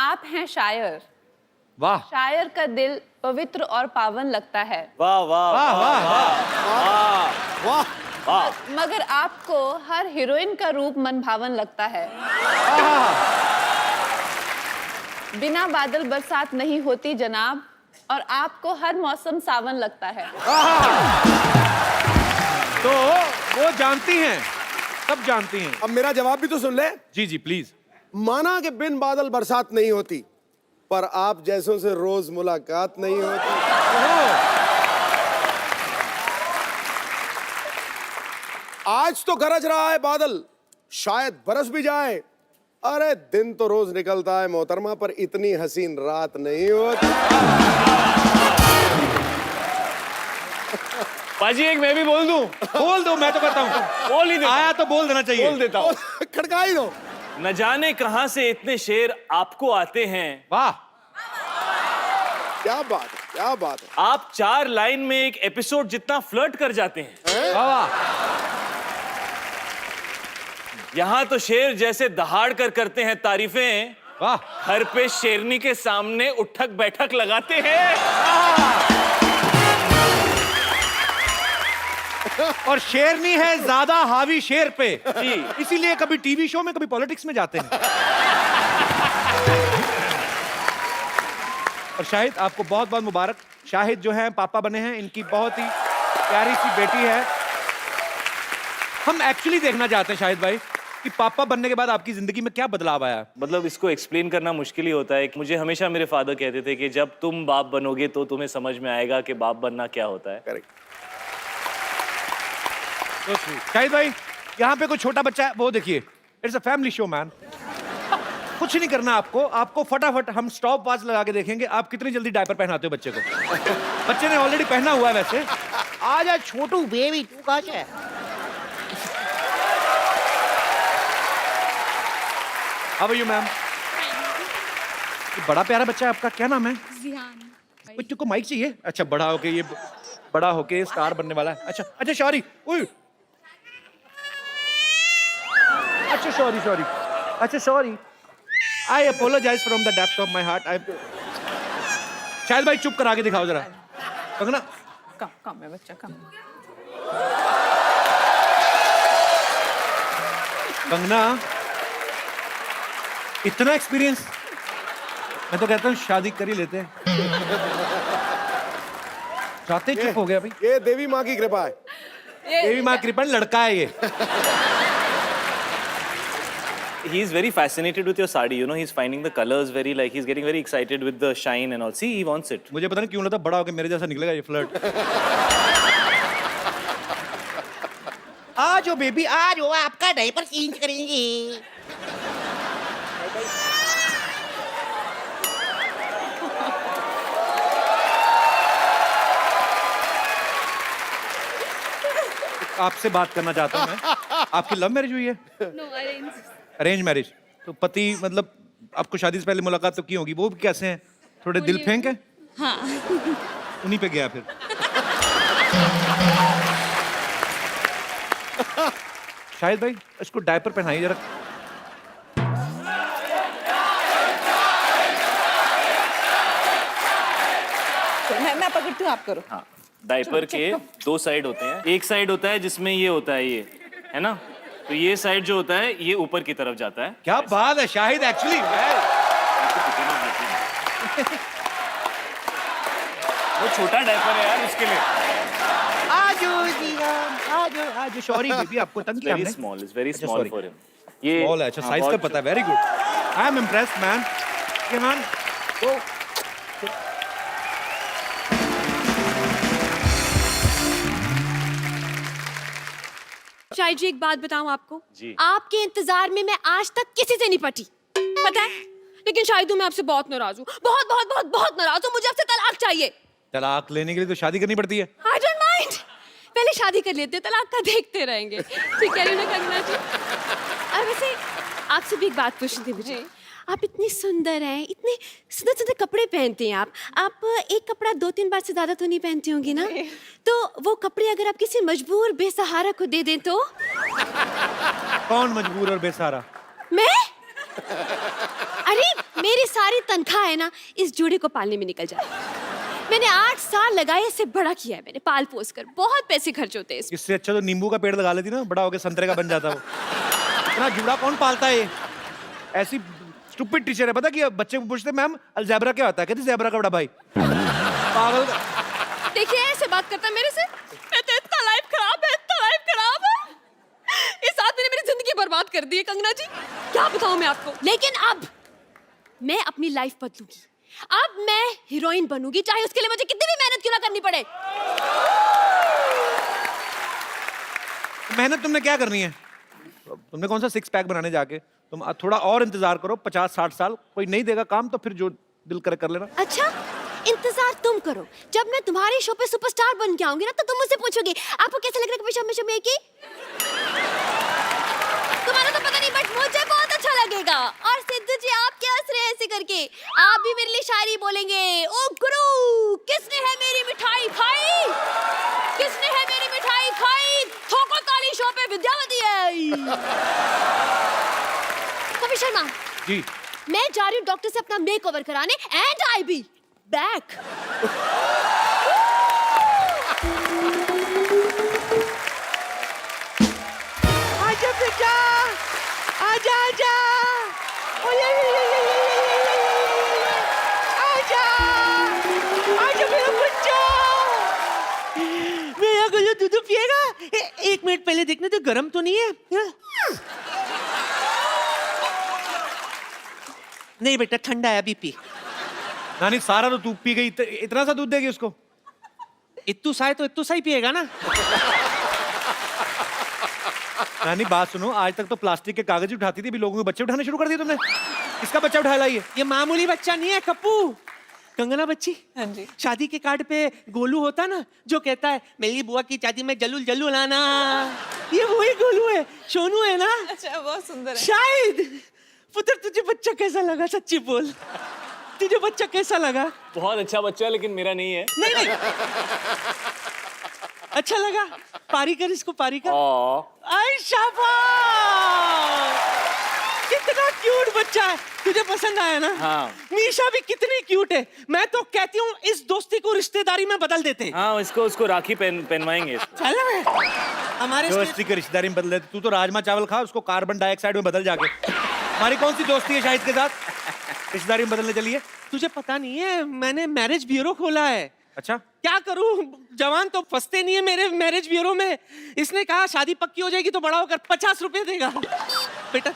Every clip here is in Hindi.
आप हैं शायर। वाह शायर का दिल पवित्र और पावन लगता है। वाह वाह वाह वाह वाह वाह। मगर आपको हर हीरोइन का रूप मनभावन लगता है। बिना बादल बरसात नहीं होती जनाब, और आपको हर मौसम सावन लगता है। तो वो जानती हैं, सब जानती हैं। अब मेरा जवाब भी तो सुन ले। जी जी प्लीज। माना कि बिन बादल बरसात नहीं होती, पर आप जैसों से रोज मुलाकात नहीं होती। आज तो गरज रहा है बादल, शायद बरस भी जाए। अरे दिन तो रोज निकलता है मोहतरमा, पर इतनी हसीन रात नहीं होती। पाजी एक मैं भी बोल दूं? बोल दो, मैं तो कहता हूँ बोल ही देता आया तो बोल देना चाहिए। बोल देता हूँ। खड़का ही दो। न जाने कहां से इतने शेर आपको आते हैं। वाह क्या बात है, क्या बात है। आप 4 लाइन में एक एपिसोड जितना फ्लर्ट कर जाते हैं। वाह वाह। यहाँ तो शेर जैसे दहाड़ कर करते हैं तारीफें, वाह हर पे शेरनी के सामने उठक बैठक लगाते हैं। और शेरनी है ज्यादा हावी शेर पे, जी। इसीलिए कभी टीवी शो में कभी पॉलिटिक्स में जाते हैं। और शाहिद आपको बहुत बहुत मुबारक। शाहिद जो है पापा बने हैं, इनकी बहुत ही प्यारी सी बेटी है। हम एक्चुअली देखना चाहते हैं शाहिद भाई कि पापा बनने के बाद आपकी जिंदगी में क्या बदलाव आया। मतलब इसको एक्सप्लेन करना मुश्किल ही होता है। मुझे हमेशा मेरे फादर कहते थे कि जब तुम बाप बनोगे तो तुम्हें समझ में आएगा कि बाप बनना क्या होता है। करेक्ट। शाहिद भाई यहाँ पे कोई छोटा बच्चा है, वो देखिए, it's a family show man. कुछ नहीं करना आपको, आपको फटाफट हम स्टॉप वॉच लगा के देखेंगे आप कितनी जल्दी डायपर पहनाते हो बच्चे को। बच्चे ने ऑलरेडी पहना हुआ है वैसे। आजा छोटू बेबी, तू कहाँ से है? How are you ma'am? बड़ा प्यारा बच्चा है आपका, क्या नाम है? जिहान। बच्चों को माइक चाहिए? अच्छा, बड़ा होके ये बड़ा होके स्टार बनने वाला है। अच्छा अच्छा सॉरी, अच्छा सॉरी, अच्छा sorry, I apologise from the depth of my heart. I Shahid भाई चुप कर आगे दिखाओ जरा। कंगना कम है बच्चा, कम। कंगना इतना एक्सपीरियंस, मैं तो कहता हूँ शादी कर ही लेते हैं। चाहते चुप हो गया भाई। ये देवी माँ की कृपा है। देवी माँ कृपा, लड़का है ये। He is very fascinated with your sari. You know, he's finding the colors very like he's getting very excited with the shine and all. See, he wants it. मुझे पता नहीं क्यों लगता बड़ा होकर मेरे जैसा निकलेगा ये फ्लर्ट। आ जाओ बेबी, आ जाओ, आपका डायपर चेंज करेंगे। आपसे बात करना चाहता हूँ मैं। आपकी लव मैरिज हुई है? No, arrange. Arrange marriage. तो पति मतलब आपको शादी से पहले मुलाकात तो की होगी, वो कैसे हैं? थोड़े दिल फेंक है? हाँ। उन्हीं पे गया फिर। शाहिद भाई इसको डायपर पहनाइए जरा। मैं पकड़ती हूँ, आप करो। हाँ, डायपर के 2 साइड होते हैं। एक साइड होता है जिसमें ये होता है, ये है ना, तो ये साइड जो होता है ये ऊपर की तरफ जाता है। क्या बात है शाहिद, एक्चुअली वो छोटा डायपर है यार उसके लिए। आ जाओ जिहान, आ जाओ, आ जाओ। सॉरी बेबी, आपको तंग किया वेरी हमने? स्मॉल, इज वेरी अच्छा, स्मॉल sorry. For him. ये स्मॉल है, अच्छा हाँ, साइज का बहुत पता है, very good. I am impressed man. ईमान तो शायद जी एक बात बताऊं आपको, जी। आपके इंतजार में मैं आज तक किसी से नहीं पटी, पता है? लेकिन शायद मैं आपसे बहुत नाराज हूँ, बहुत बहुत बहुत बहुत नाराज हूँ। मुझे आपसे तलाक चाहिए। तलाक लेने के लिए तो शादी करनी पड़ती है। आई डोंट माइंड, पहले शादी कर लेते, तलाक का देखते रहेंगे। ठीक है ना कंगना जी? और वैसे आपसे भी एक बात पूछनी थी मुझे। आप इतनी सुंदर हैं, इतने सुंदर सुंदर कपड़े पहनते हैं आप एक कपड़ा 2-3 बार से ज्यादा तो नहीं पहनती होंगी ना? तो वो कपड़े अगर आप किसी मजबूर बेसहारा को दे दें तो? कौन मजबूर और बेसहारा? मैं? अरे मेरी सारी तनख्वाह है ना इस जोड़े को पालने में निकल जाए। मैंने 8 साल लगाए, इसे बड़ा किया है मैंने पाल पोस कर, बहुत पैसे खर्च होते हैं इसमें। इससे अच्छा तो नींबू का पेड़ लगा लेती ना, बड़ा होकर संतरे का बन जाता वो। इतना जुड़ा कौन पालता है ये? ऐसी स्टूपिड टीचर है। पता कि बच्चे को पूछते मैम अलजेब्रा क्या होता है, कहती ज़ेब्रा का बड़ा भाई। पागल। देखिए ऐसे बात करता है मेरे से। मैं तो इतना लाइफ खराब है, इतना लाइफ खराब है। इस आदमी ने मेरी जिंदगी बर्बाद कर दी है कंगना जी, क्या बताऊं मैं आपको। लेकिन अब मैं अपनी लाइफ बदलूंगी, अब मैं हीरोइन बनूंगी, चाहे उसके लिए मुझे कितनी भी मेहनत क्यों ना करनी पड़े। मेहनत तुमने क्या करनी है? तुमने कौन सा 6 पैक बनाने जाके? तुम थोड़ा और इंतजार करो, 50-60 साल कोई नहीं देगा काम तो फिर जो दिल करे कर लेना। अच्छा इंतजार तुम करो, जब मैं तुम्हारे शो पे सुपरस्टार बन के आऊंगी ना तो तुम मुझसे पूछोगे आपको कैसा लग रहा है हमेशा मेकी? तुम्हारा तो पता नहीं बट मुझे बहुत अच्छा लगेगा। और सिद्धू जी आप क्या हंस रहे हैं ऐसे करके? आप भी मेरे लिए शायरी बोलेंगे। ओ गुरु किसने है मेरी मिठाई खाई, किसने है मेरी मिठाई खाई, ठोको ताली शो पे विद्यावती है। कवि शर्मा जी मैं जा रही हूँ डॉक्टर से अपना मेकओवर कराने एंड आई बी बैक। आजा बेटा, आजा आजा, आजा आजा मेरा बच्चा, मेरा गुल्लू दूध पिएगा? 1 मिनट पहले देखने तो गर्म तो नहीं है? नहीं बेटा ठंडा है, अभी पी। नानी सारा तो तू पी गई, इतना सा दूध देगी उसको? इत्तू सा है तो इत्तू सा ही पिएगा ना। नानी बात सुनो, आज तक तो प्लास्टिक के कागज उठाती थी, अभी लोगों के बच्चे उठाने शुरू कर दिए तुमने। किसका बच्चा उठा लाई है? ये मामूली बच्चा नहीं है कप्पू, कंगना बच्ची। हाँ जी। शादी के कार्ड पे गोलू होता ना जो कहता है मेरी बुआ की शादी में जल्लू जल्लू लाना, ये वही गोलू है, सोनू है ना। अच्छा बहुत सुंदर है। शायद पुत्र तुझे बच्चा कैसा लगा, सच्ची बोल, तुझे बच्चा कैसा लगा? बहुत अच्छा बच्चा है लेकिन मेरा नहीं है। नहीं नहीं अच्छा लगा, पारी कर इसको, पारी कर। आई शाबाश, कितना क्यूट बच्चा है, तुझे पसंद आया ना? हाँ। मीशा भी कितनी क्यूट है, मैं तो कहती हूँ इस दोस्ती को रिश्तेदारी में बदल देते हैं। हाँ उसको राखी पहनवाएंगे इसको। चल में हमारे दोस्ती की रिश्तेदारी में बदल देती, तू तो राजमा चावल खा, उसको कार्बन डाइऑक्साइड में बदल जाके। हमारी कौन सी दोस्ती है शाहिद के साथ, रिश्तेदारी में बदलने चली है? तुझे पता नहीं है मैंने मैरिज ब्यूरो खोला है। अच्छा क्या करूं, जवान तो फंसते नहीं है मेरे मैरिज ब्यूरो में। इसने कहा शादी पक्की हो जाएगी तो बड़ा होकर 50 रुपए देगा। बेटा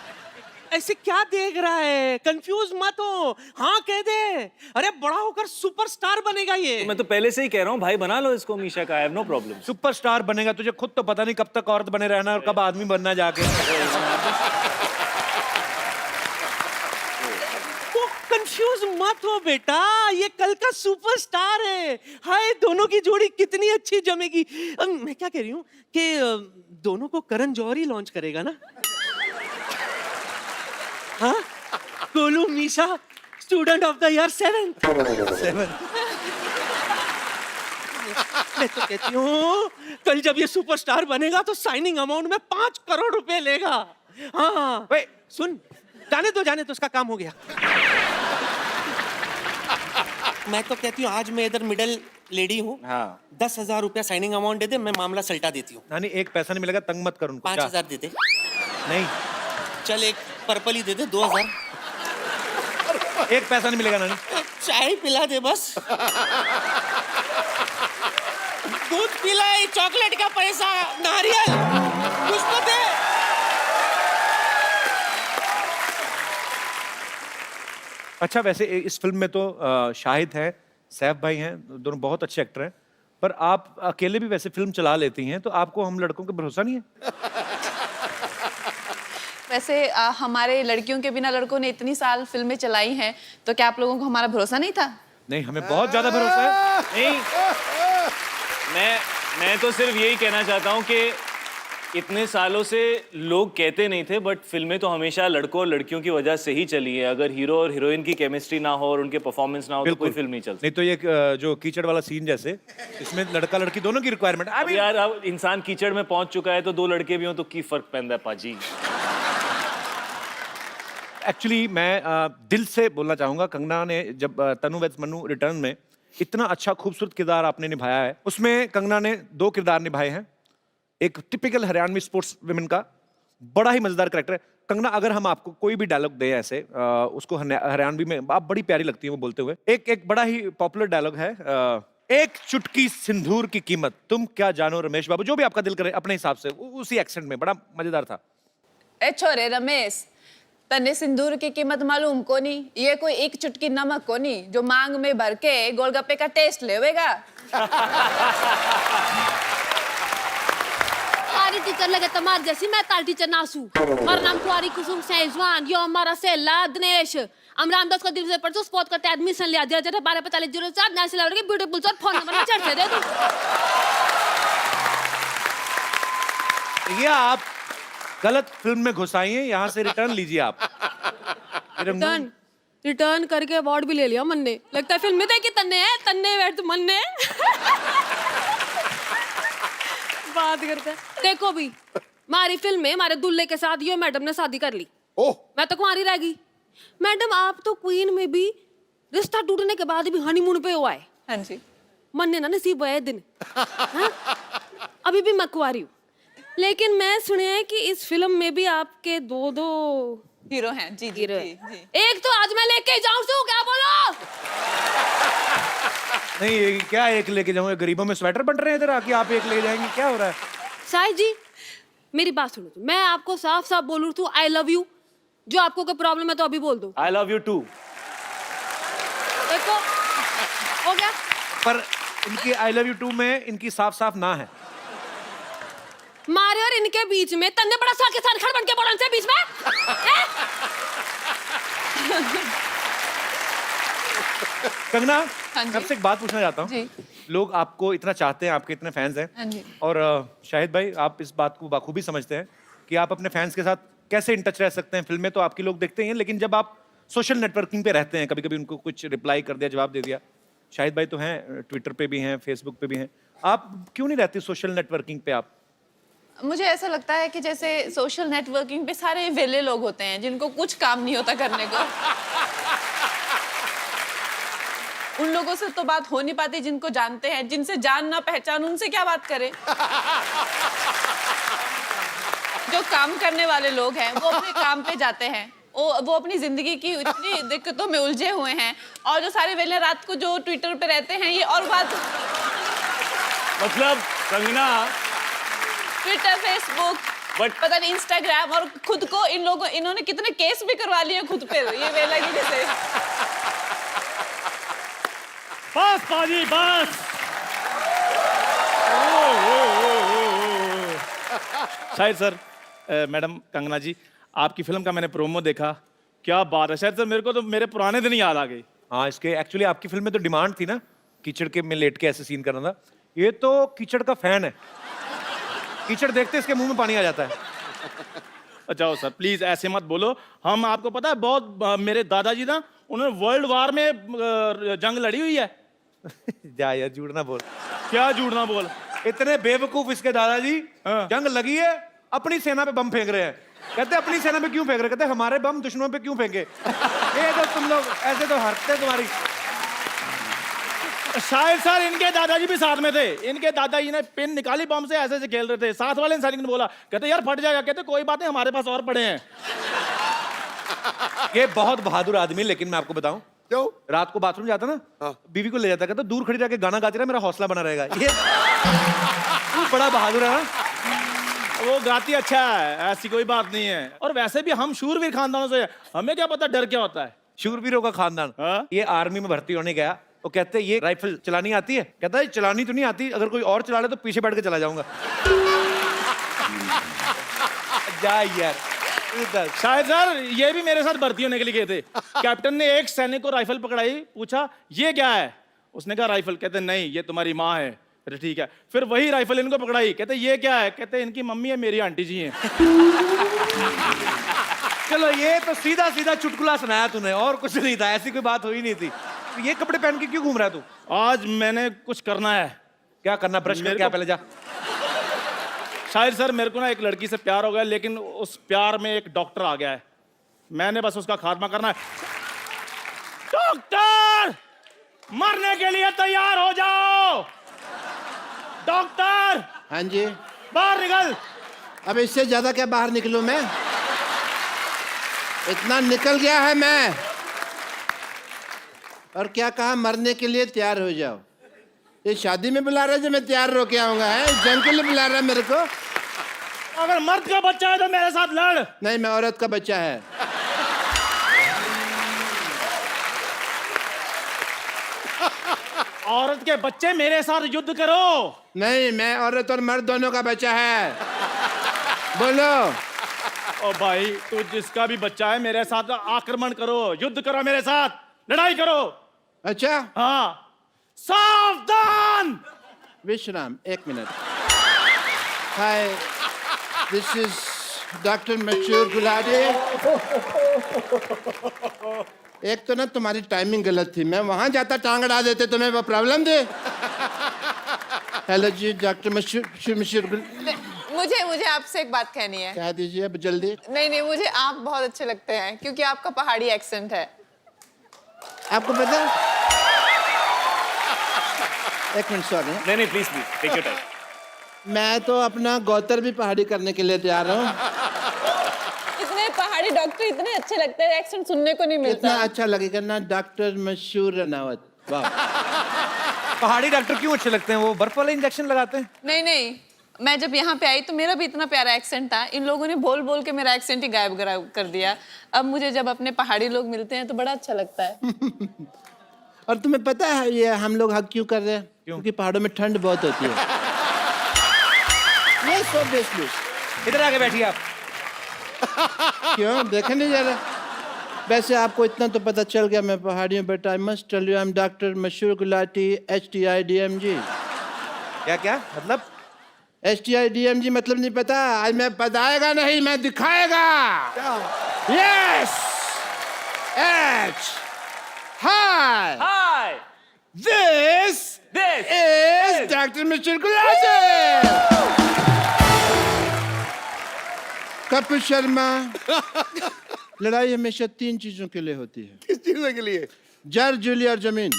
ऐसे क्या देख रहा है, कंफ्यूज मत हो, हाँ कह दे। अरे बड़ा होकर सुपरस्टार बनेगा ये। मैं तो पहले से ही कह रहा हूँ भाई बना लो इसको मीशा का, I have no problem. Superstar बनेगा, तुझे खुद तो पता नहीं कब तक औरत बने रहना और कब आदमी बनना जाके। कंफ्यूज मत हो बेटा, ये कल का सुपरस्टार है। हाय दोनों की जोड़ी कितनी अच्छी जमेगी। मैं क्या कह रही हूँ कि दोनों को करण जौहर ही लॉन्च करेगा ना। हाँ Golu Misha student of the year 7th। मैं तो कहती हूँ कल जब ये सुपरस्टार बनेगा तो साइनिंग अमाउंट में 5 करोड़ रुपए लेगा। हाँ सुन, जाने तो उसका काम हो गया। मैं तो कहती हूँ आज मैं इधर मिडिल लेडी हूँ। हाँ 10,000 रुपया साइनिंग अमाउंट दे दे, मैं मामला सल्टा देती हूँ। नानी एक पैसा नहीं मिलेगा, तंग मत कर उनको। 5,000 दे दे। नहीं चल एक पर्पल ही दे दे, 2,000। एक पैसा नहीं मिलेगा नानी। चाय पिला दे बस। दूध पिलाई, चॉकलेट का पैसा, नारियल कुछ तो दे। अच्छा वैसे इस फिल्म में तो शाहिद है, सैफ भाई हैं, दोनों बहुत अच्छे एक्टर हैं, पर आप अकेले भी वैसे फिल्म चला लेती हैं, तो आपको हम लड़कों पे भरोसा नहीं है? वैसे हमारे लड़कियों के बिना लड़कों ने इतनी साल फिल्में चलाई हैं, तो क्या आप लोगों को हमारा भरोसा नहीं था? नहीं, हमें बहुत ज्यादा भरोसा है। नहीं, मैं तो सिर्फ यही कहना चाहता हूँ कि इतने सालों से लोग कहते नहीं थे, बट फिल्में तो हमेशा लड़कों और लड़कियों की वजह से ही चली है। अगर हीरो और हीरोइन की केमिस्ट्री ना हो और उनके परफॉर्मेंस ना हो तो कोई फिल्म नहीं चलती। नहीं तो ये जो कीचड़ वाला सीन जैसे, इसमें लड़का लड़की दोनों की रिक्वायरमेंट। अब यार अब इंसान कीचड़ में पहुंच चुका है तो 2 लड़के भी हो तो की फर्क पैंदा है पाजी। एक्चुअली मैं दिल से बोलना चाहूंगा, कंगना ने जब तनु वेड्स मन्नू रिटर्न में इतना अच्छा खूबसूरत किरदार आपने निभाया है, उसमें कंगना ने 2 किरदार निभाए हैं। एक टिपिकल हरियाणवी स्पोर्ट्स विमेन का बड़ा ही मजेदार कैरेक्टर है। कंगना, अगर हम आपको कोई भी डायलॉग दें ऐसे, उसको हरियाणवी में आप बड़ी प्यारी लगती है वो बोलते हुए। एक बड़ा ही पॉपुलर डायलॉग है, एक चुटकी सिंदूर की कीमत तुम क्या जानो रमेश बाबू, जो भी आपका दिल करे अपने हिसाब से, उसी एक्सेंट में, बड़ा मजेदार था। ए छोरे रमेश, तन्ने सिंदूर की कीमत मालूम कोनी? ये कोई एक चुटकी नमक कोनी जो मांग में भर के गोलगप्पे का टेस्ट लेवेगा। तुम्हारी टीचर लगे तुम्हारी जैसी, मैं ताल टीचर नासू। मेरा नाम कुआरी कुसुम सेजवान, यो हमारा सेला दिनेश। हम रामदास का दिल से परसों स्पॉट करते एडमिशन लिया 124504 नेशनल लेवल के ब्यूटीफुल सर फोन नंबर में चढ़ दे तू। ये आप गलत फिल्म में घुसाई हैं, यहाँ से रिटर्न लीजिए आप। रिटर्न करके अवार्ड भी ले लिया मन ने। लगता है फिल्म में देखी तन्ने है, तन्ने बैठ मन ने। बात करते हैं। देखो भी, हमारी फिल्म में हमारे दुल्हे के साथ यो मैडम ने शादी कर ली। ओह, मैं तो कुंवारी रह गई। मैडम आप तो क्वीन में भी रिश्ता टूटने के बाद भी हनीमून पे हुआ है। हाँ जी। मन ने ना नसीब हुआ है दिन। हाँ? अभी भी मैं कुंवारी हूँ, लेकिन मैं सुने हैं कि इस फिल्म में भी आपके 2 हीरो हैं। जी जी हीरो जी, हैं। जी। एक तो आज मैं लेके जाऊं सू, क्या बोलो? नहीं, ये क्या एक लेके जाऊंगा? गरीबों में स्वेटर बन रहे हैं इधर आके, आप एक ले जाएंगे? क्या हो रहा है? साहिब जी मेरी बात सुनो, मैं आपको साफ साफ बोलूं तो आई लव यू। जो आपको कोई प्रॉब्लम है तो अभी बोल दो। I love you too. देखो हो गया। पर इनकी आई लव यू टू में इनकी साफ साफ ना है। मारे और इनके बीच में तन्ने बड़ा सा के साथ खड़ बन के बोलन से बीच में हैं? कंगना, हाँ जी। मैं आपसे एक बात पूछना चाहता हूँ। जी। लोग आपको इतना चाहते हैं, आपके इतने फैंस हैं, हाँ जी। और शाहिद भाई आप इस बात को बखूबी समझते हैं कि आप अपने फैंस के साथ कैसे इन टच रह सकते हैं। फिल्में तो आपकी लोग देखते ही हैं, लेकिन जब आप सोशल नेटवर्किंग पे रहते हैं, कभी कभी उनको कुछ रिप्लाई कर दिया, जवाब दे दिया। शाहिद भाई तो हैं, ट्विटर पे भी हैं, फेसबुक पे भी हैं, आप क्यों नहीं रहती सोशल नेटवर्किंग पे? आप मुझे ऐसा लगता है कि जैसे सोशल नेटवर्किंग पे सारे वेले लोग होते हैं जिनको कुछ काम नहीं होता करने को। उन लोगों से तो बात हो नहीं पाती जिनको जानते हैं, जिनसे जान ना पहचान उनसे क्या बात करें। जो काम करने वाले लोग हैं वो अपने काम पे जाते हैं, वो अपनी जिंदगी की इतनी दिक्कतों में उलझे हुए हैं, और जो सारे वेले रात को जो ट्विटर पे रहते हैं, ये और बात। मतलब कंगना, ट्विटर, फेसबुक, पता नहीं इंस्टाग्राम, और खुद को इन्होंने कितने केस भी करवा लिए खुद पे ये वेला की से। बस पाजी बस। शाहिद सर, मैडम कंगना जी, आपकी फिल्म का मैंने प्रोमो देखा, क्या बात है। शायद सर मेरे को तो मेरे पुराने दिन याद आ गए। हाँ, इसके एक्चुअली आपकी फिल्म में तो डिमांड थी ना, कीचड़ के में लेट के ऐसे सीन करना था। ये तो कीचड़ का फैन है, कीचड़ देखते इसके मुंह में पानी आ जाता है। अच्छा सर प्लीज ऐसे मत बोलो। हम आपको पता है बहुत मेरे दादाजी ना, उन्होंने वर्ल्ड वार में जंग लड़ी हुई है। जा यार, झूठ ना बोल। क्या झूठ ना बोल। इतने बेवकूफ इसके दादाजी, हाँ। जंग लगी है, अपनी सेना पे बम फेंक रहे हैं। कहते अपनी सेना पे क्यों फेंक रहे? कहते हमारे बम दुश्मनों पे क्यों फेंके? ये तो तुम लोग ऐसे तो हरते तुम्हारी। शायद सर इनके दादाजी भी साथ में थे। इनके दादाजी ने पिन निकाली बम से, ऐसे ऐसे खेल रहे थे। साथ वाले सैनिक ने बोला, कहते यार फट जाएगा। कहते कोई बात नहीं, हमारे पास और पड़े हैं। ये बहुत बहादुर आदमी, लेकिन मैं आपको बताऊं, क्यों? रात को बाथरूम जाता ना, हाँ। बीवी को ले जाता, कहता दूर खड़ी जाके गाना गाती रहा, मेरा हौसला बना रहेगा। ये बड़ा बहादुर है ना। वो गाती अच्छा है, ऐसी कोई बात नहीं है। और वैसे भी हम शूरवीर खानदानों से, हमें क्या पता डर क्या होता है। शूरवीरों का खानदान। हाँ? ये आर्मी में भर्ती होने गया, वो कहते ये राइफल चलानी आती है? कहता है चलानी तो नहीं आती, अगर कोई और चला ले तो पीछे बैठ के चला जाऊंगा। जा यार। शायद सर ये भी मेरे साथ भर्ती होने के लिए गए थे। कैप्टन ने एक सैनिक को राइफल पकड़ाई, पूछा ये क्या है? उसने कहा राइफल। कहते नहीं ये तुम्हारी माँ है। अरे ठीक है। फिर वही राइफल इनको पकड़ाई, कहते ये क्या है? कहते इनकी मम्मी है, मेरी आंटी जी हैं। चलो ये तो सीधा सीधा चुटकुला सुनाया तूने, और कुछ नहीं था, ऐसी कोई बात हुई नहीं थी। ये कपड़े पहन के क्यों घूम रहा है तू? आज मैंने कुछ करना है। क्या करना? ब्रश कर क्या पहले जा। शायद सर मेरे को ना एक लड़की से प्यार हो गया, लेकिन उस प्यार में एक डॉक्टर आ गया है। मैंने बस उसका खात्मा करना है। डॉक्टर, मरने के लिए तैयार हो जाओ। डॉक्टर, हाँ जी। बाहर निकल। अब इससे ज्यादा क्या बाहर निकलूं मैं? इतना निकल गया है मैं। और क्या कहा? मरने के लिए तैयार हो जाओ। ये शादी में बुला रहा है जो मैं तैयार रो के आऊंगा? है जंग के लिए बुला रहा है मेरे को? अगर मर्द का बच्चा है तो मेरे साथ लड़। नहीं, मैं औरत का बच्चा है। औरत के बच्चे मेरे साथ युद्ध करो। नहीं, मैं औरत और मर्द दोनों का बच्चा है। बोलो। ओ भाई, तू जिसका भी बच्चा है मेरे साथ आक्रमण करो, युद्ध करो, मेरे साथ लड़ाई करो। अच्छा, हाँ, सावधान। विश्राम, 1 minute. Hi, this is doctor Mashhoor Gulati. एक तो ना तुम्हारी टाइमिंग गलत थी, मैं वहां जाता टांग अड़ा देते, तुम्हें वो प्रॉब्लम दे। हेलो जी, डॉक्टर मशहूर मुझे आपसे एक बात कहनी है। कह दीजिए अब जल्दी। नहीं, मुझे आप बहुत अच्छे लगते हैं क्योंकि आपका पहाड़ी एक्सेंट है। आपको पता है? 1 मिनट, सॉरी। नहीं, प्लीज टेक योर टाइम। मैं तो अपना गौतर भी पहाड़ी करने के लिए तैयार हूँ। इतने पहाड़ी डॉक्टर इतने अच्छे लगते हैं, एक्सेंट सुनने को नहीं मिलता। इतना अच्छा लगेगा ना, डॉक्टर मशहूर रनावत। वाह। पहाड़ी डॉक्टर क्यों अच्छे लगते हैं? वो बर्फ वाले इंजेक्शन लगाते हैं। नहीं, मैं जब यहाँ पे आई तो मेरा भी इतना प्यारा एक्सेंट था, इन लोगों ने बोल बोल के मेरा एक्सेंट ही गायब कर दिया। अब मुझे जब अपने पहाड़ी लोग मिलते हैं तो बड़ा अच्छा लगता है। और तुम्हें पता है ये हम लोग हक क्यों कर रहे हैं? क्योंकि पहाड़ों में ठंड बहुत होती है। Yes, obviously. इधर आके बैठिए आप। क्यों देखे नहीं जा रहा? वैसे आपको इतना तो पता चल गया मैं पहाड़ियों, but I must tell you I am doctor Mashhoor Gulati HTIDMG। क्या मतलब? HTIDMG मतलब नहीं पता? आज मैं बताएगा नहीं, मैं दिखाएगा। Yes, H hi hi, this this is doctor Mashhoor Gulati. Kapil Sharma. लड़ाई हमेशा 3 चीजों के लिए होती है। किस चीज के लिए? जर, जूली और जमीन।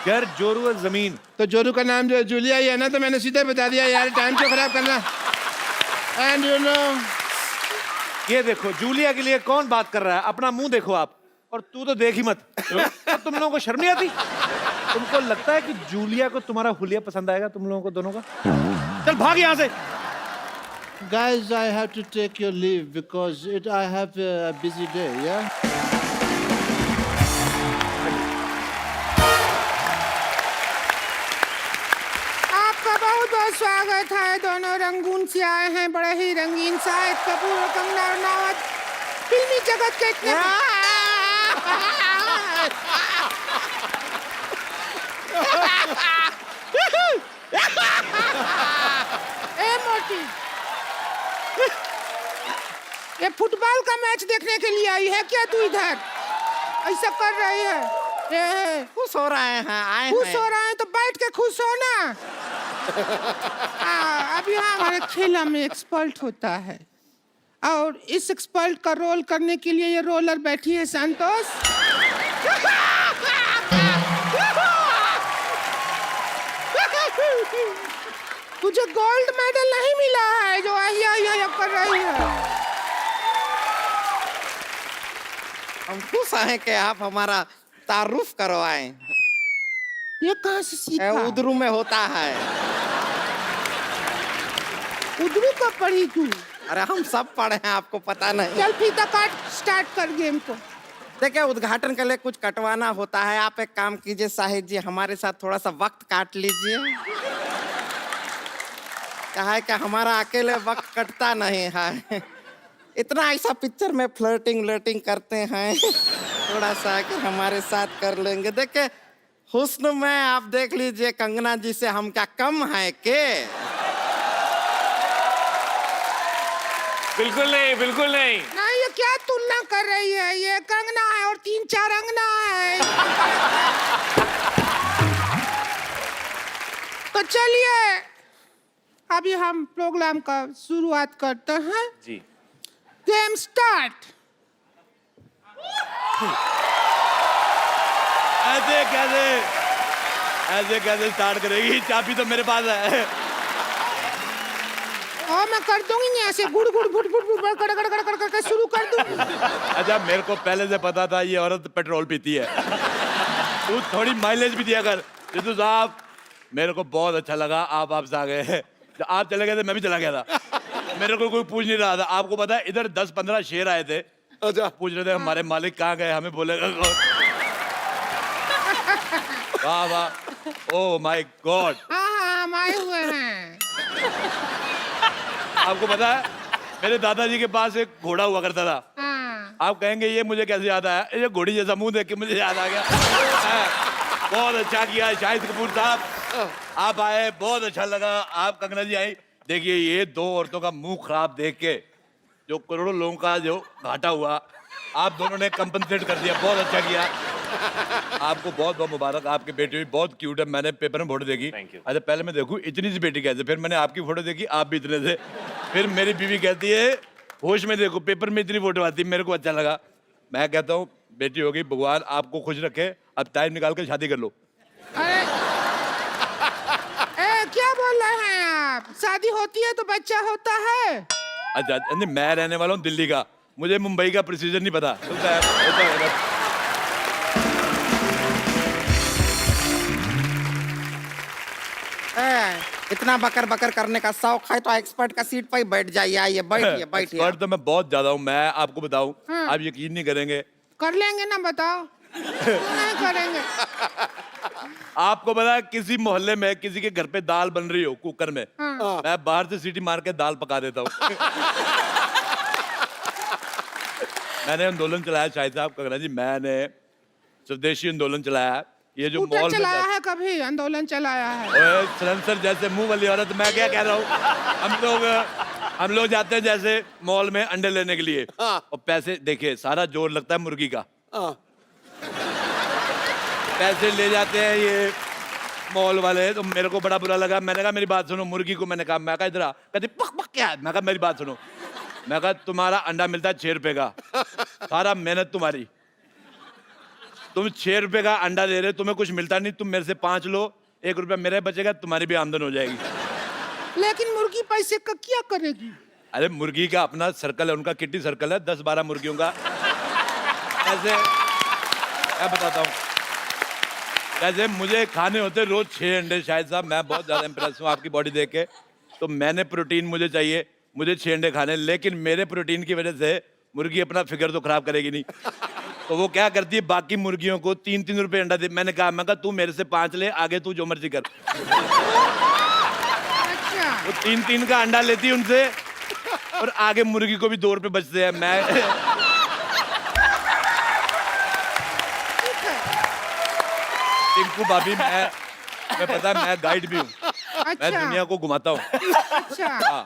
जर, जोरू और जमीन। तो जोरू का नाम जो है जूलिया ही है ना, तो मैंने सीधे बता दिया यार, टाइम क्यों खराब करना। एंड यू नो, ये देखो, जूलिया के लिए कौन बात कर रहा है? अपना मुंह देखो आप। और तू तो देख ही मत। अब तुम लोगों को शर्म नहीं आती? तुमको लगता है कि जूलिया को तुम्हारा हुलिया पसंद आएगा? तुम लोगों को दोनों का? चल भाग यहाँ से। guys, I have to take your leave because I have a busy day, yeah? आपका बहुत बहुत स्वागत है। दोनों रंगून से आए हैं, बड़े ही रंगीन। शाहिद कपूर और कंगना रनावत फिल्मी जगत के इतने ए मोटी, ये फुटबॉल का मैच देखने के लिए आई है क्या तू इधर? ऐसा कर रही है? खुश हो रहे हैं, आए खुश हैं। हो रहे हैं तो बैठ के खुश हो ना। अब यहाँ हमारे खेला में एक्सपर्ट होता है, और इस एक्सपर्ट का रोल करने के लिए ये रोलर बैठी है संतोष। तुझे गोल्ड मेडल नहीं मिला है जो आहिया कर रही है। हम खुश हैं कि आप हमारा तारुफ करवाएं। ये कहाँ से सीखा? उधरू में होता है। उधरू का पढ़ी तू? अरे हम सब पढ़े हैं, आपको पता नहीं। चल फीता काट, स्टार्ट कर गेम को। देखिए, उद्घाटन के लिए कुछ कटवाना होता है। आप एक काम कीजिए शाहिद जी, हमारे साथ थोड़ा सा वक्त काट लीजिए। कहा है कि हमारा अकेले वक्त कटता नहीं है। इतना ऐसा पिक्चर में फ्लर्टिंग करते हैं, थोड़ा सा कि हमारे साथ कर लेंगे। देखिए, हुस्न में आप देख लीजिए कंगना जी से हम क्या कम है के? बिल्कुल नहीं, बिल्कुल नहीं। नहीं, ये क्या तुलना कर रही है? ये कंगना है और 3-4 अंगना है। तो चलिए अभी हम प्रोग्राम का शुरुआत करते हैं। जी। Game start. ऐसे कैसे स्टार्ट करेगी? चाबी तो मेरे पास है। और मैं कर दूंगी नहीं ऐसे गुड़ गुड़ गुड़ गुड़ गुड़ कर कर कर कर कर शुरू कर दूंगी। अच्छा, मेरे को पहले से पता था ये औरत पेट्रोल पीती है। तू थोड़ी माइलेज भी दिया कर। सिद्धू साहब, मेरे को बहुत अच्छा लगा आप आपसे आ गए। जब आप चले गए थे मैं भी चला गया था। मेरे को कोई पूछ नहीं रहा था। आपको पता है इधर 10-15 शेर आए थे। अच्छा, पूछ रहे थे हमारे मालिक कहाँ गए, हमें बोलेगा कौन? वाह वाह, ओह माय गॉड। हाँ हम आए हुए हैं। आपको पता है मेरे दादाजी के पास एक घोड़ा हुआ करता था। हाँ। आप कहेंगे ये मुझे कैसे याद आया? ये घोड़ी जैसा मुंह देख के मुझे याद आ गया। बहुत अच्छा किया शाहिद कपूर साहब, आप आए, बहुत अच्छा लगा। आप कंगना जी आई। देखिए ये दो औरतों का मुंह खराब देख के जो करोड़ों लोगों का जो घाटा हुआ, आप दोनों ने कंपनसेट कर दिया। बहुत अच्छा किया। आपको बहुत बहुत मुबारक। आपकी बेटी भी बहुत क्यूट है। मैंने पेपर में फोटो देखी। Thank you. अच्छा, पहले मैं देखूं इतनी सी बेटी कैसे, फिर मैंने आपकी फोटो देखी, आप भी इतने थे। फिर मेरी बीवी कहती है होश में देखो, पेपर में इतनी फोटो आती है। मेरे को अच्छा लगा। मैं कहता हूँ बेटी होगी, भगवान आपको खुश रखे। अब टाइम निकाल कर शादी कर लो। अरे क्या बोल रहे हैं आप? शादी होती है तो बच्चा होता है। अच्छा नहीं, मैं रहने वाला हूँ दिल्ली का, मुझे मुंबई का प्रोसीजर नहीं पता। होता है, होता है बस। इतना बकर बकर करने का शौक है तो एक्सपर्ट का सीट पर ही बैठ जाइए। आइए बैठिए बैठिए। एक्सपर्ट तो मैं बहुत ज्यादा हूँ। मैं आपको बताऊँ, आप यकीन नहीं करेंगे। कर लेंगे ना, बताओ। क्यों नहीं करेंगे? आपको पता है किसी मोहल्ले में किसी के घर पे दाल बन रही हो कुकर में, मैं बाहर से सीटी मार के दाल पका देता हूँ। मैंने आंदोलन चलाया शाहिद साहब, कंगना जी, मैंने स्वदेशी आंदोलन चलाया। ये जो स्कूटर मॉल चलाया है, कभी आंदोलन चलाया है? सलेंसर जैसे मुंह वाली औरत, मैं क्या कह रहा हूँ, हम लोग जाते हैं जैसे मॉल में अंडे लेने के लिए, और पैसे देखिए सारा जोर लगता है मुर्गी का। पैसे ले जाते हैं ये मॉल वाले, तो मेरे को बड़ा बुरा लगा। मैंने कहा मेरी बात सुनो, मुर्गी को मैंने कहा, मैं कहा इधर आ, कहती पक पक क्या है? मैं कहा मेरी बात सुनो, मैं कहा तुम्हारा अंडा मिलता है 6 रुपए का, सारा मेहनत तुम्हारी, तुम 6 रुपए का अंडा दे रहे, तुम्हें कुछ मिलता नहीं, तुम मेरे से 5 लो, 1 रुपया मेरे बचेगा, तुम्हारी भी आमदन हो जाएगी। लेकिन मुर्गी पैसे का क्या करेगी? अरे मुर्गी का अपना सर्कल है, उनका किट्टी सर्कल है, 10-12 मुर्गियों का। ऐसे मैं बताता हूँ, जैसे मुझे खाने होते रोज 6 अंडे। शायद साहब मैं बहुत ज्यादा इंप्रेस हूँ आपकी बॉडी देख के, तो मैंने प्रोटीन मुझे चाहिए, मुझे 6 अंडे खाने, लेकिन मेरे प्रोटीन की वजह से मुर्गी अपना फिगर तो खराब करेगी नहीं, तो वो क्या करती है बाकी मुर्गियों को 3-3 रुपए अंडा दे। मैंने कहा तू मेरे से 5 ले, आगे तू जो मर्जी कर। अच्छा। वो 3-3 का अंडा लेती है उनसे, और आगे मुर्गी को भी 2 रुपए बचते हैं। मैं टिंकू भाभी, मैं पता है मैं गाइड भी हूँ। मैं अच्छा। दुनिया को घुमाता हूँ। अच्छा। हाँ,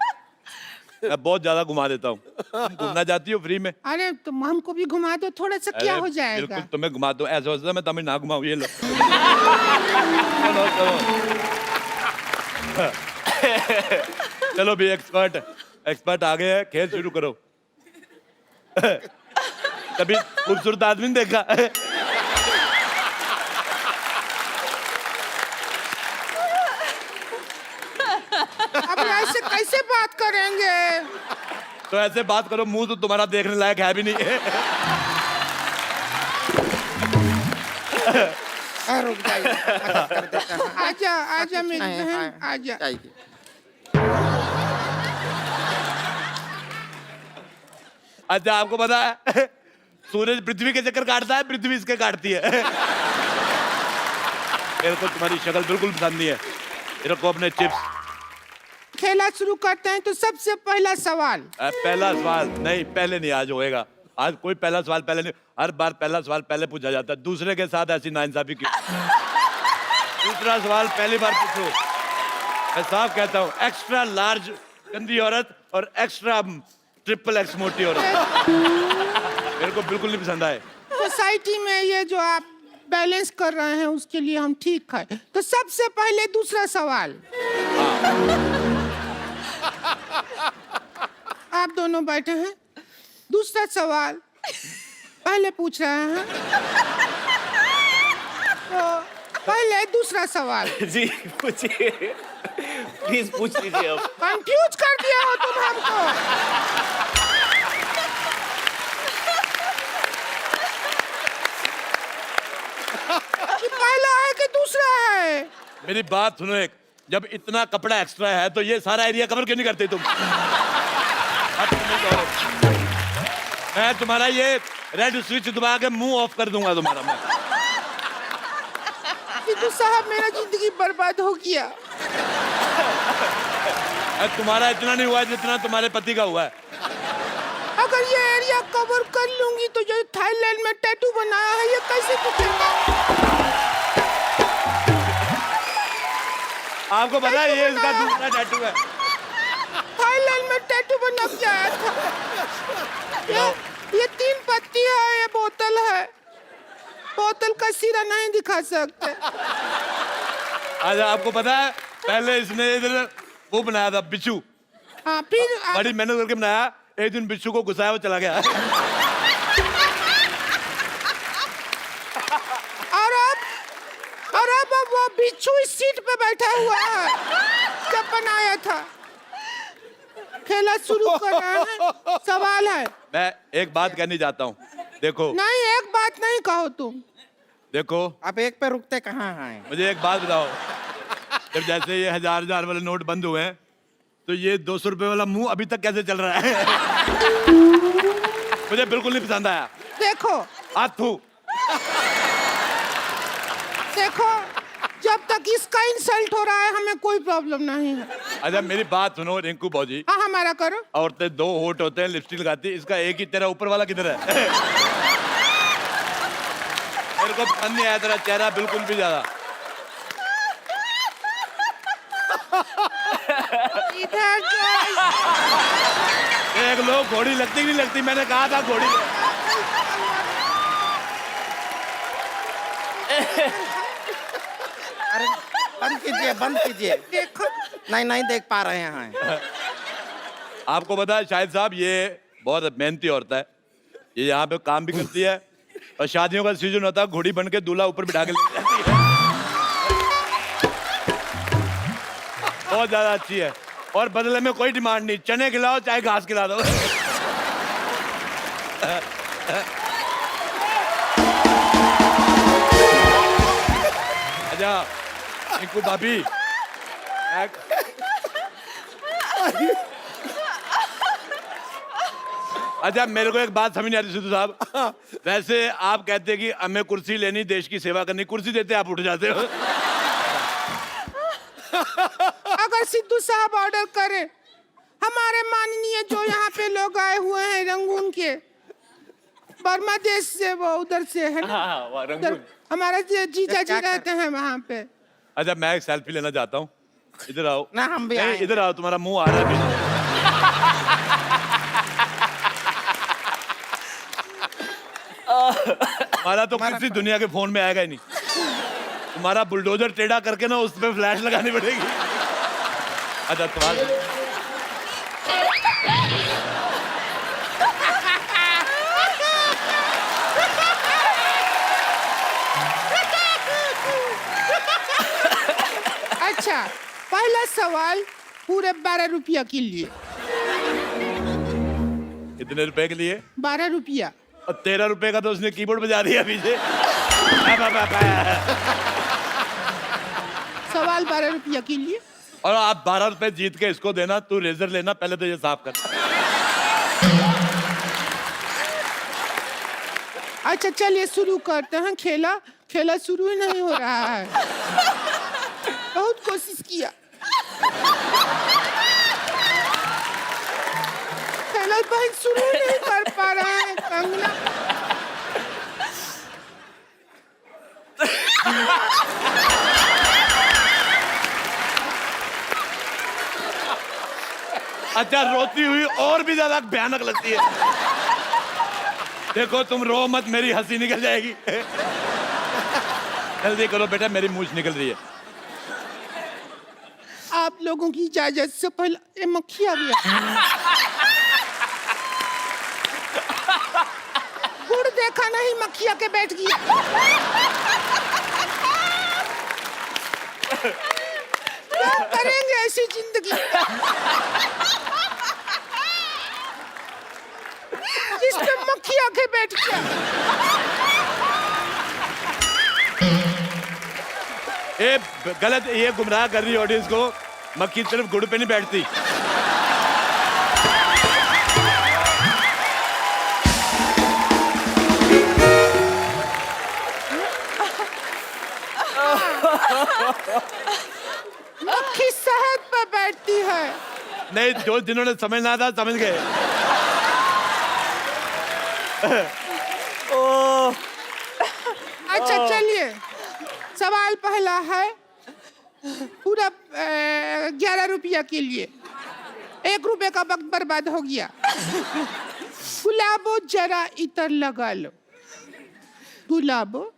मैं बहुत ज्यादा घुमा देता हूँ। तुम घूमना चाहती हो फ्री में? अरे तुम हमको भी घुमा दो, थोड़ा सा क्या अरे, हो जाएगा? बिल्कुल तुम्हें घुमा दो। ऐसा होता है मैं तुम्हें ना घुमाऊँ, ये लो। चलो चलो चलो भी एक्सपर्ट आ गए हैं, खेल शुरू करो। कभी खूबसूरत आदमी नहीं देखा? अब ऐसे कैसे बात करेंगे? तो ऐसे बात करो, मुंह तो तुम्हारा देखने लायक है भी नहीं है। रुक जाइए, मदद कर देते हैं। आजा आजा मेरी बहन, आजा। जाइए। अच्छा आपको पता है सूरज पृथ्वी के चक्कर काटता है, पृथ्वी इसके काटती है। मेरे को तुम्हारी शक्ल बिल्कुल पसंद नहीं है। मेरे को अपने चिप्स। खेला शुरू करते हैं, तो सबसे पहला सवाल। पहला सवाल नहीं, पहले नहीं, आज होएगा। आज कोई पहला सवाल पहले नहीं, हर बार पहला सवाल पहले पूछा जाता है। दूसरे के साथ ऐसी नाइंसाफी क्यों? दूसरा सवाल पहली बार पूछो। मैं साफ कहता हूँ, एक्स्ट्रा लार्ज गंदी औरत और एक्स्ट्रा XXX मोटी औरत मेरे को बिल्कुल नहीं पसंद आए। सोसाइटी में ये जो आप बैलेंस कर रहे हैं उसके लिए हम ठीक है। तो सबसे पहले दूसरा सवाल। आप दोनों बैठे हैं। दूसरा सवाल, पहले पूछ रहे हैं तो पहले दूसरा सवाल। जी पूछिए, प्लीज पूछ लीजिए अब। कंफ्यूज कर दिया हो तुम हमको। कि पहला है कि दूसरा है? मेरी बात सुनो एक, जब इतना कपड़ा एक्स्ट्रा है तो ये सारा एरिया कवर क्यों नहीं करते तुम? मैं तुम्हारा ये रेड स्विच दबा के मुंह ऑफ कर दूंगा तुम्हारा मैं। सिद्धू साहब मेरा जिंदगी बर्बाद हो गया। तुम्हारा इतना नहीं हुआ जितना तुम्हारे पति का हुआ है। अगर ये एरिया कवर कर लूंगी तो जो थाईलैंड में टैटू बनाया है ये कैसे दिखेगा? आपको पता है ये इसका दूसरा टैटू है। थाईलैंड में टैटू बना के आया था। ये 3 पत्ती है, ये बोतल है। बोतल का सिरा नहीं दिखा सकते। अच्छा आपको पता है पहले इसने इधर वो बनाया था बिच्छू। हाँ फिर बड़ी मेहनत करके बनाया, एक दिन बिच्छू को घुसाया वो चला गया। और अब वो बिच्छू इस सीट पे बैठा हुआ है जब बनाया था। खेला शुरू कर रहे हैं। सवाल है। मैं एक बात कहनी चाहता हूँ, देखो। नहीं एक बात नहीं कहो तुम। देखो आप एक पे रुकते कहाँ हैं? मुझे एक बात बताओ, जब जैसे ये 1000 वाले नोट बंद हुए हैं तो ये 200 रुपए वाला मुंह अभी तक कैसे चल रहा है? मुझे बिल्कुल नहीं पसंद आया। देखो हाथू देखो, जब तक इसका इंसल्ट हो रहा है हमें कोई प्रॉब्लम नहीं है। अच्छा मेरी बात सुनो रिंकू भौजी। हाँ हमारा करो। औरतें 2 होठ होते हैं, लिपस्टिक लगाती है, इसका एक ही तेरा ऊपर वाला किधर है? मेरे को पसंद नहीं आया तेरा चेहरा बिल्कुल भी ज्यादा। इधर एक लोग घोड़ी लगती कि नहीं लगती, मैंने कहा था घोड़ी। अरे बंद कीजिए, बंद कीजिए। देखो नहीं देख पा रहे हैं। आपको पता है शाहिद साहब ये बहुत मेहनती औरत है, ये यहाँ पे काम भी करती है और शादियों का सीजन होता है घोड़ी बन के दूल्हा ऊपर बिठा के ले जाती है। बहुत ज्यादा अच्छी है और बदले में कोई डिमांड नहीं, चने खिलाओ चाहे घास खिला दो। अच्छा रिंकू भाभी, अच्छा मेरे को एक बात समझ नहीं आती सिद्धू साहब, वैसे आप कहते हैं कि हमें कुर्सी लेनी, देश की सेवा करनी, कुर्सी देते आप उठ जाते हो। अगर सिद्धू साहब ऑर्डर करे, हमारे माननीय जो यहाँ पे लोग आए हुए हैं रंगून के, बर्मा देश से, वो उधर से है ना, उधर हमारा जीजा जी रहते हैं वहाँ पे। अच्छा मैं एक सेल्फी लेना चाहता हूँ, इधर आओ। ना हम भी आएंगे। इधर आओ, तुम्हारा मुंह आ रहा है। हमारा तो किसी दुनिया के फोन में आएगा ही नहीं, तुम्हारा बुलडोजर टेढ़ा करके ना उस पे फ्लैश लगानी पड़ेगी। अच्छा तुम्हारा अच्छा पहला सवाल पूरे 12 रुपया के लिए। कितने रुपए के लिए? 12 रुपया। और 13 रुपए का तो उसने कीबोर्ड बजा दिया पीछे। सवाल 12 रुपया के लिए। और आप 12 रुपए जीत के इसको देना, तू रेजर लेना, पहले तो ये साफ कर। अच्छा चलिए शुरू करते हैं। खेला खेला शुरू ही नहीं हो रहा है। बहुत कोशिश किया, खेला भाई शुरू ही नहीं कर पा रहा है। कंगना अच्छा रोती हुई और भी ज्यादा भयानक लगती है। देखो तुम रो मत, मेरी हंसी निकल जाएगी। जल्दी करो बेटा, मेरी मूंछ निकल रही है। आप लोगों की इजाजत से पहले ये मक्खी आ गया। गुड़ देखा नहीं, मक्खिया के बैठ गया। क्या करेंगे ऐसी जिंदगी जिसमें मक्खिया के बैठ गया। ये गलत, ये गुमराह कर रही ऑडियंस को। मक्खी सिर्फ गुड़ पे नहीं बैठती। मक्खी शहद पे बैठती है। नहीं, जो जिन्होंने समझना था समझ गए। अच्छा चलिए, सवाल पहला है पूरा 11 रुपया के लिए। 1 रुपए का वक्त बर्बाद हो गया। गुलाबो जरा इतर लगा लो, गुलाबो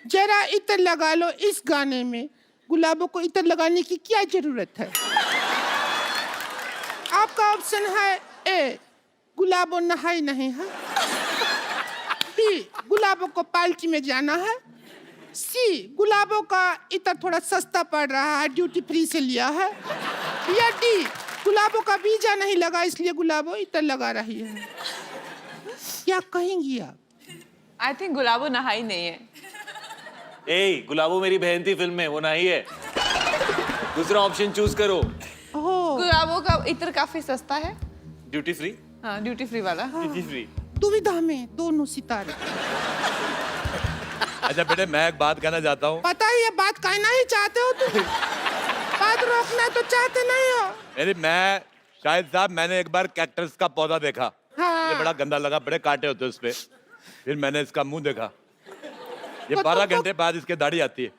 जरा इतर लगा लो। इस गाने में गुलाबों को इतर लगाने की क्या जरूरत है? आपका ऑप्शन है ए, गुलाबो नहाई नहीं है। बी, गुलाबों को पार्टी में जाना है। सी, गुलाबों का इतर थोड़ा सस्ता पड़ रहा है, ड्यूटी फ्री से लिया है। या डी, गुलाबों का वीजा नहीं लगा इसलिए गुलाबो इतर लगा रही है। क्या कहेंगी आप? आई थिंक गुलाबो नहाई नहीं है। ए, गुलाबो मेरी बहन थी फिल्म में, वो नहीं है। दूसरा ऑप्शन चूज करो। ओह, गुलाबों का इत्र काफी सस्ता है। Duty free. हाँ, ड्यूटी फ्री वाला। Duty free. दुविधा में दोनों सितारे। अच्छा बेटे, मैं एक बात कहना चाहता हूँ। पता है ये बात कहना ही चाहते हो तुम, बात रोकना तो चाहते नहीं हो। मैं शाहिद साहब, मैंने एक बार कैक्टस का पौधा देखा। हाँ। ये बड़ा गंदा लगा, बड़े कांटे होते उस पे। फिर मैंने इसका मुंह देखा। ये तो 12 तुमको- घंटे बाद इसके दाढ़ी आती है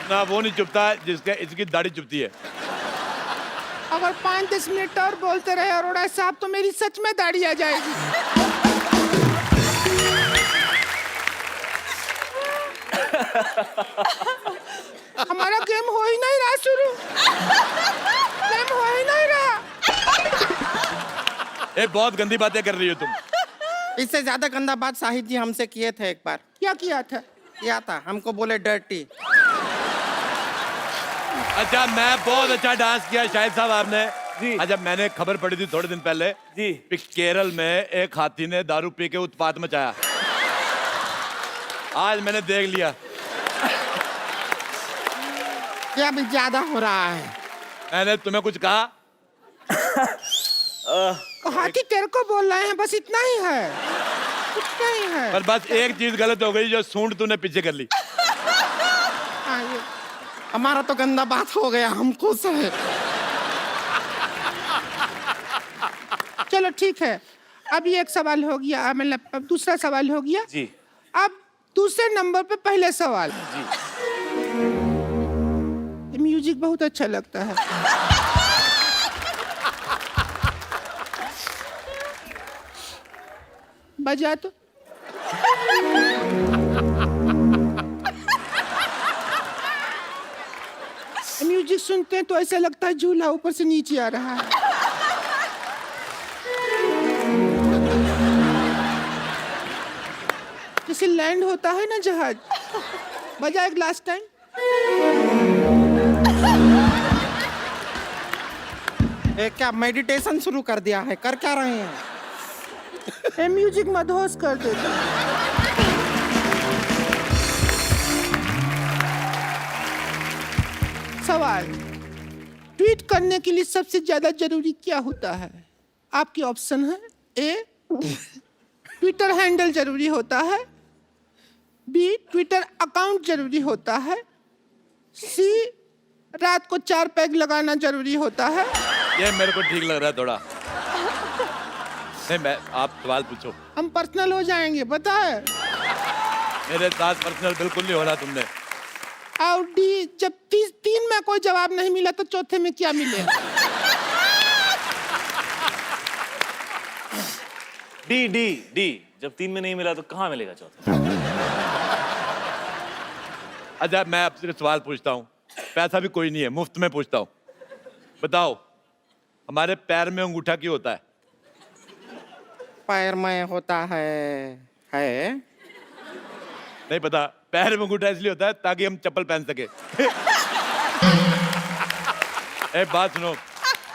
ना, वो नहीं चुभता जिसके इसकी दाढ़ी चुभती है। अगर 5-10 मिनट और बोलते रहे अरोड़ा साहब तो मेरी सच में दाढ़ी आ जाएगी। हमारा गेम हो ही नहीं रहा शुरू, गेम हो ही नहीं रहा। ये बहुत गंदी बातें कर रही हो तुम। इससे ज्यादा गंदा बात शाहिद जी हमसे किए थे एक बार। क्या किया था? किया था, हमको बोले डर्टी। अच्छा, मैं बहुत अच्छा डांस किया शाहिद साहब आपने। जी। अच्छा, मैंने खबर पड़ी थी थोड़े दिन पहले जी। कि केरल में एक हाथी ने दारू पी के उत्पात मचाया। आज मैंने देख लिया। क्या भी ज्यादा हो रहा है? मैंने तुम्हें कुछ कहा? हाथी तेरे को बोल रहे हैं, बस इतना ही है, कुछ नहीं है। पर बस एक चीज गलत हो गई, जो सूंड तूने पीछे कर ली। हाँ, ये हमारा तो गंदा बात हो गया, हम खुश हैं। चलो ठीक है, अभी एक सवाल हो गया, मतलब अब दूसरा सवाल हो गया। जी। अब दूसरे नंबर पे पहले सवाल। जी। म्यूजिक बहुत अच्छा लगता है। बजा तो। म्यूजिक सुनते हैं तो ऐसा लगता है झूला ऊपर से नीचे आ रहा है। जैसे लैंड होता है ना जहाज। बजा एक लास्ट टाइम। क्या मेडिटेशन शुरू कर दिया है? कर क्या रहे हैं? ये म्यूजिक मदहोश कर देता है। सवाल, ट्वीट करने के लिए सबसे ज्यादा जरूरी क्या होता है? आपके ऑप्शन है ए, ट्विटर हैंडल जरूरी होता है। बी, ट्विटर अकाउंट जरूरी होता है। सी, रात को 4 पैग लगाना जरूरी होता है। ये मेरे को ठीक लग रहा है थोड़ा। नहीं, मैं, आप सवाल पूछो। हम पर्सनल हो जाएंगे, पता है। मेरे साथ पर्सनल बिल्कुल नहीं होना तुमने। और डी, जब 3 में कोई जवाब नहीं मिला तो चौथे में क्या मिलेगा? डी डी डी, जब 3 में नहीं मिला तो कहाँ मिलेगा चौथा? अच्छा, मैं आपसे सवाल पूछता हूँ, पैसा भी कोई नहीं है, मुफ्त में पूछता हूँ। बताओ, हमारे पैर में अंगूठा क्यों होता है? पैर में होता है नहीं पता, पैर में अंगूठा इसलिए होता है ताकि हम चप्पल पहन सके। एक बात सुनो,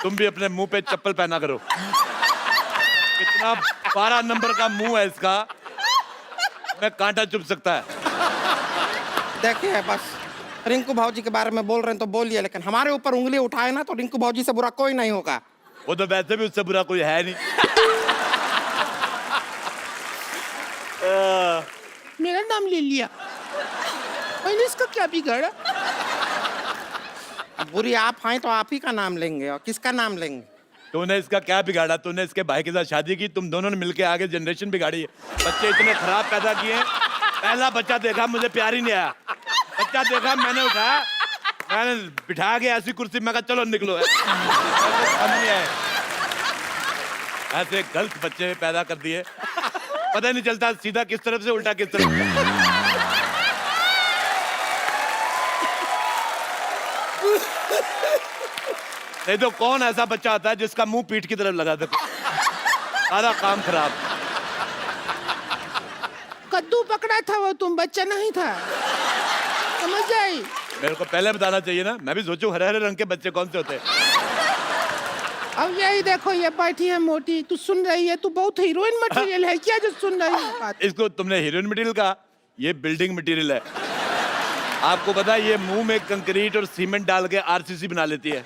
तुम भी अपने मुंह पे चप्पल पहना करो। कितना 12 नंबर का मुंह है इसका, मैं कांटा चुभ सकता है। देखिए बस, रिंकू भाजी के बारे में बोल रहे हैं तो बोलिए, लेकिन हमारे ऊपर उंगली उठाए ना तो रिंकू भाजी से बुरा कोई नहीं होगा। वो तो वैसे भी उससे बुरा कोई है नहीं। मेरा नाम ले लिया, मैंने इसका क्या बिगाड़ा? अब बुरी आप हैं तो आप ही का नाम लेंगे, और किसका नाम लेंगे? तूने इसका क्या बिगाड़ा? तूने इसके भाई के साथ शादी की, तुम दोनों ने मिलके आगे जनरेशन बिगाड़ी है। बच्चे इतने खराब पैदा किए हैं। पहला बच्चा देखा, मुझे प्यार ही नहीं आया। बच्चा देखा, मैंने उठाया, मैंने बिठा के ऐसी कुर्सी, मैं कहा चलो निकलो। नहीं आए। ऐसे गलत बच्चे पैदा कर दिए, पता ही नहीं चलता सीधा किस तरफ से उल्टा किस तरफ। नहीं तो कौन ऐसा बच्चा आता है जिसका मुंह पीठ की तरफ लगा दे? सारा काम खराब। कद्दू पकड़ा था वो, तुम बच्चा नहीं था, समझ आई? मेरे को पहले बताना चाहिए ना, मैं भी सोचूं हरे हरे रंग के बच्चे कौन से होते हैं। अब यही देखो, ये बैठी है मोटी, तू सुन रही है? तू बहुत हीरोइन मटेरियल है क्या जो सुन रही है बात? इसको तुमने हीरोइन मटेरियल कहा, ये बिल्डिंग मटेरियल है। आपको पता है ये मुंह में कंक्रीट और सीमेंट डाल के आरसीसी बना लेती है।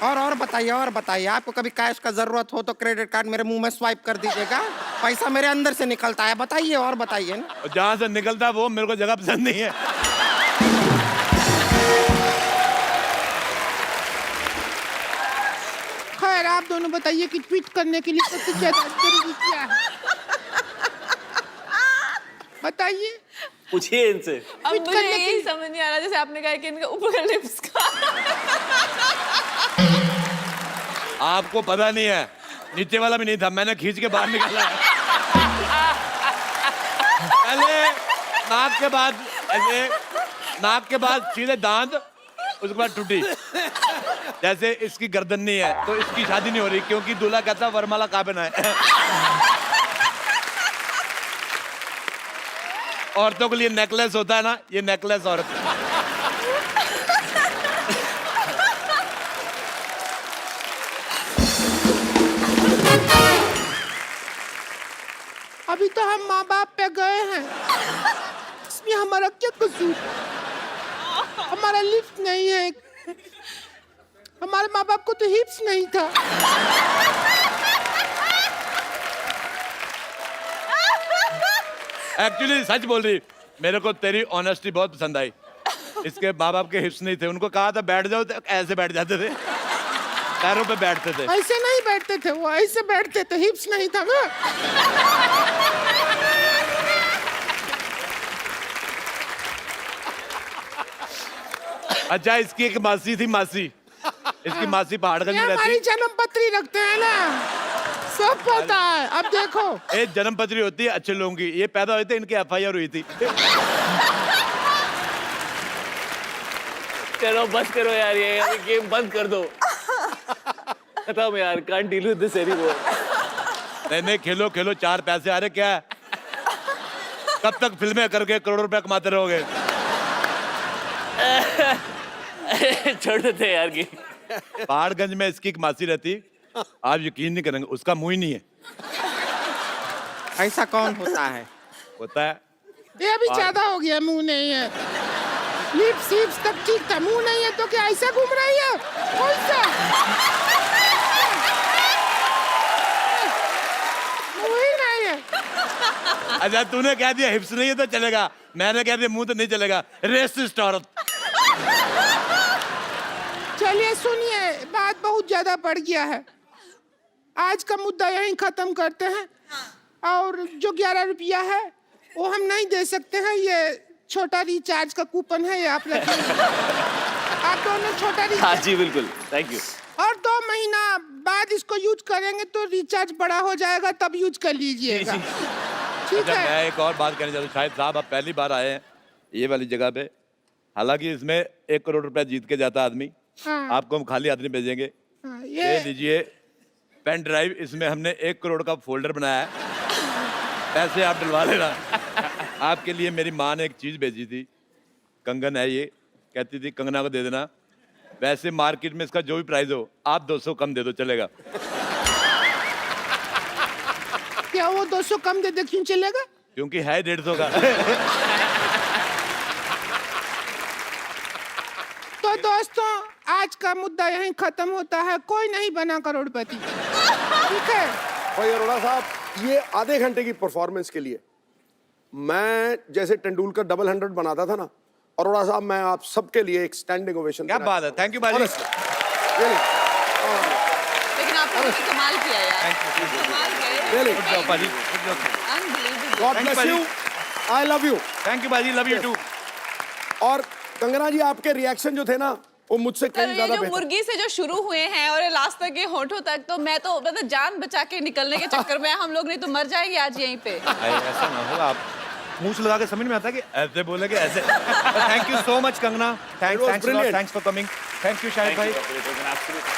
और बताइए, आपको कभी कैश का जरूरत हो तो क्रेडिट कार्ड मेरे मुंह में स्वाइप कर दीजिएगा, पैसा मेरे अंदर से निकलता है। बताइए और बताइए ना। और जहां से निकलता है वो मेरे को जगह पसंद नहीं है। खैर आप दोनों बताइए कि ट्वीट करने के लिए सबसे ज्यादा जरूरी क्या है? बताइए। पूछिए इनसे। अब ट्वीट मुझे करने यही समझ नहीं आ रहा, जैसे आपने कहा कि इनका ऊपर का लिप्स का। आपको पता नहीं है, नीचे वाला भी नहीं था, मैंने खींच के बाहर निकाला है। पहले नाक के बाद ऐसे, नाक के बाद सीधे दांत, उसके बाद टूटी। जैसे इसकी गर्दन नहीं है तो इसकी शादी नहीं हो रही, क्योंकि दूल्हा कहता वरमाला कहाँ पहना है। औरतों के लिए नेकलेस होता है ना, ये नेकलेस औरत। अभी तो हम माँ बाप पे गए हैं, इसमें हमारा क्या कसूर? हमारा लिफ्ट नहीं है, हमारे माँ बाप को तो हिप्स नहीं था। एक्चुअली सच बोल रही, मेरे को तेरी ऑनेस्टी बहुत पसंद आई। इसके माँ बाप के हिप्स नहीं थे, उनको कहा था बैठ जाओ तो ऐसे बैठ जाते थे, पैरों पे बैठते थे। ऐसे नहीं बैठते थे वो, ऐसे बैठते थे, हिप्स नहीं था ना। अच्छा, इसकी एक मासी थी, मासी, इसकी मासी पहाड़गंज ये में हमारी रहती। जन्म पत्री रखते हैं ना, सब पता है। अब देखो, एक जन्म पत्री होती है अच्छे लोगों की, ये पैदा हुए थे, इनकी FIR हुई थी। चलो बस करो यार, ये गेम बंद कर दो। खत्म यार, can't deal with this anymore. नहीं खेलो खेलो, 4 पैसे आ रहे, क्या है? कब तक फिल्में करके करोड़ों रुपए कमाते रहोगे? छोड़ देते यार की। पहाड़गंज में इसकी एक मासी रहती, आप यकीन नहीं करेंगे, उसका मुंह ही नहीं है। ऐसा कौन होता है? होता है। ये अभी ज्यादा हो गया, मुंह नहीं है। लिप्स हिप्स तक ठीक था, मुंह नहीं है तो क्या ऐसा घूम रही है? कौन सा मुंह ही नहीं है? अच्छा, तूने कह दिया हिप्स नहीं है तो चलेगा, मैंने कह दिया मुंह तो नहीं चलेगा। रेसिस्ट औरत। चलिए सुनिए, बात बहुत ज्यादा बढ़ गया है, आज का मुद्दा यहीं खत्म करते हैं। और जो 11 रुपया है वो हम नहीं दे सकते हैं, ये छोटा रिचार्ज का कूपन है, ये आप रखिए। आप दोनों छोटा हाँ रिचार्ज, जी बिल्कुल, थैंक यू। और 2 महीना बाद इसको यूज करेंगे तो रिचार्ज बड़ा हो जाएगा, तब यूज कर लीजिएगा, ठीक अच्छा, है? मैं एक और बात कहना चाहता हूँ। शायद साहब आप पहली बार आए हैं ये वाली जगह पे, हालांकि इसमें 1 करोड़ रुपया जीत के जाता आदमी। हाँ। आपको हम खाली आदमी भेजेंगे। हाँ, ये लीजिए पेन ड्राइव, इसमें हमने 1 करोड़ का फोल्डर बनाया है, पैसे आप डलवा लेना। आपके लिए मेरी माँ ने एक चीज भेजी थी, कंगन है ये, कहती थी कंगना को दे देना, वैसे मार्केट में इसका जो भी प्राइस हो आप 200 कम दे दो चलेगा। क्या वो 200 कम दे दे क्यों चलेगा? क्योंकि है 150 का। तो दोस्तों आज का मुद्दा यहीं खत्म होता है, कोई नहीं बना करोड़पति। ठीक है भाई अरोड़ा साहब, ये आधे घंटे की परफॉर्मेंस के लिए मैं जैसे तेंदुलकर डबल 100 बनाता था ना, अरोड़ा साहब मैं आप सबके लिए एक स्टैंडिंग ओवेशन। क्या बात है, थैंक यू बाजी। लेकिन आपने भी कमाल किया यार, कमाल Really? किया। बाजी, Unbelievable. God Thank you, bless you, I love you. Thank you बाजी, लव यू टू। और कंगना जी आपके रिएक्शन जो थे ना वो मुझसे सर कहीं ये ज्यादा जो बेहतर। मुर्गी से जो शुरू हुए हैं और ये लास्ट तक के होठों तक, तो मैं तो मतलब जान बचा के निकलने के चक्कर में हम लोग नहीं तो मर जाएंगे आज यहीं पे। ऐसा ना होगा, आप मूछ लगा के समझ में आता है कि ऐसे बोलेगे ऐसे। Thank you so much Kangana, It was brilliant. Thanks for coming, thank you Shahid भाई। It was an absolute